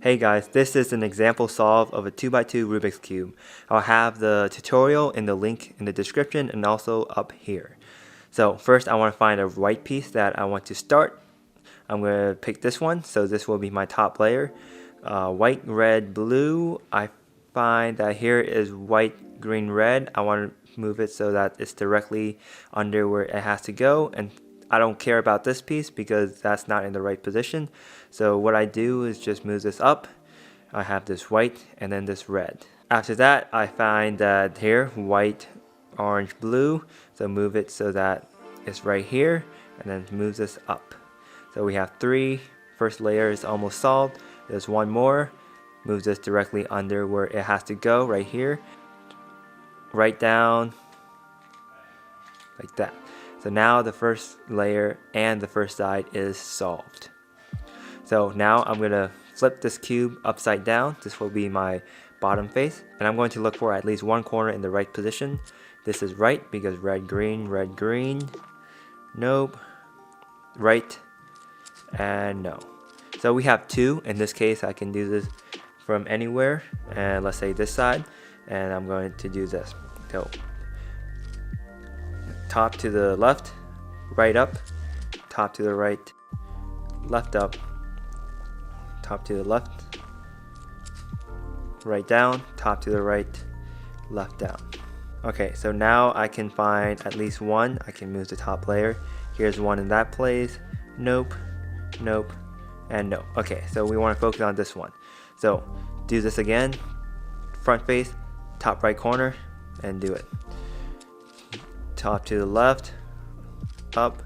Hey guys, this is an example solve of a 2x2 Rubik's Cube. I'll have the tutorial in the link in the description and also up here. So first I want to find a white piece that I want to start. I'm going to pick this one, so this will be my top layer. White, red, blue. I find that here is white, green, red. I want to move it so that it's directly under where it has to go, and I don't care about this piece because that's not in the right position. So what I do is just move this up. I have this white and then this red. After that, I find that here, white, orange, blue. So move it so that it's right here and then move this up. So we have three. First layer is almost solved. There's one more. Move this directly under where it has to go, right here. Right down, like that. So now the first layer and the first side is solved. So now I'm going to flip this cube upside down. This will be my bottom face. And I'm going to look for at least one corner in the right position. This is right because red, green, nope, right, and no. So we have two. In this case, I can do this from anywhere. And let's say this side. And I'm going to do this. So top to the left, right up, top to the right, left up, top to the left, right down, top to the right, left down. Okay, so now I can find at least one. I can move the top layer. Here's one in that place. Nope, nope, and no. Okay, so we want to focus on this one. So do this again, front face, top right corner, and do it. Top to the left, up,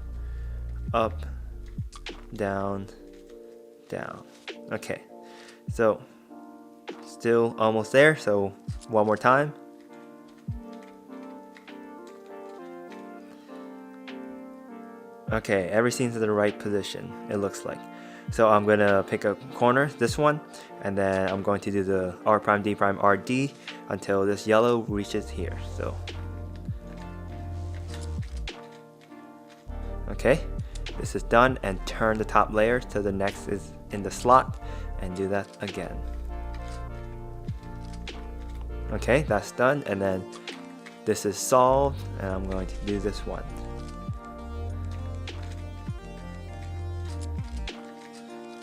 up, down, down. Okay, so still almost there, so one more time. Okay, everything's in the right position, it looks like. So I'm gonna pick a corner, this one, and then I'm going to do the R prime, D prime, R, D until this yellow reaches here. So okay, this is done, and turn the top layer so the next is in the slot and do that again. Okay, that's done, and then this is solved, and I'm going to do this one.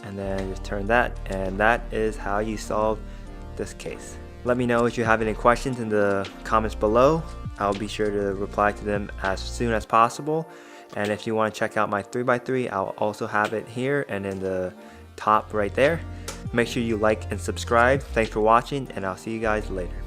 And then just turn that, and that is how you solve this case. Let me know if you have any questions in the comments below. I'll be sure to reply to them as soon as possible. And if you want to check out my 3x3, I'll also have it here and in the top right there. Make sure you like and subscribe. Thanks for watching, and I'll see you guys later.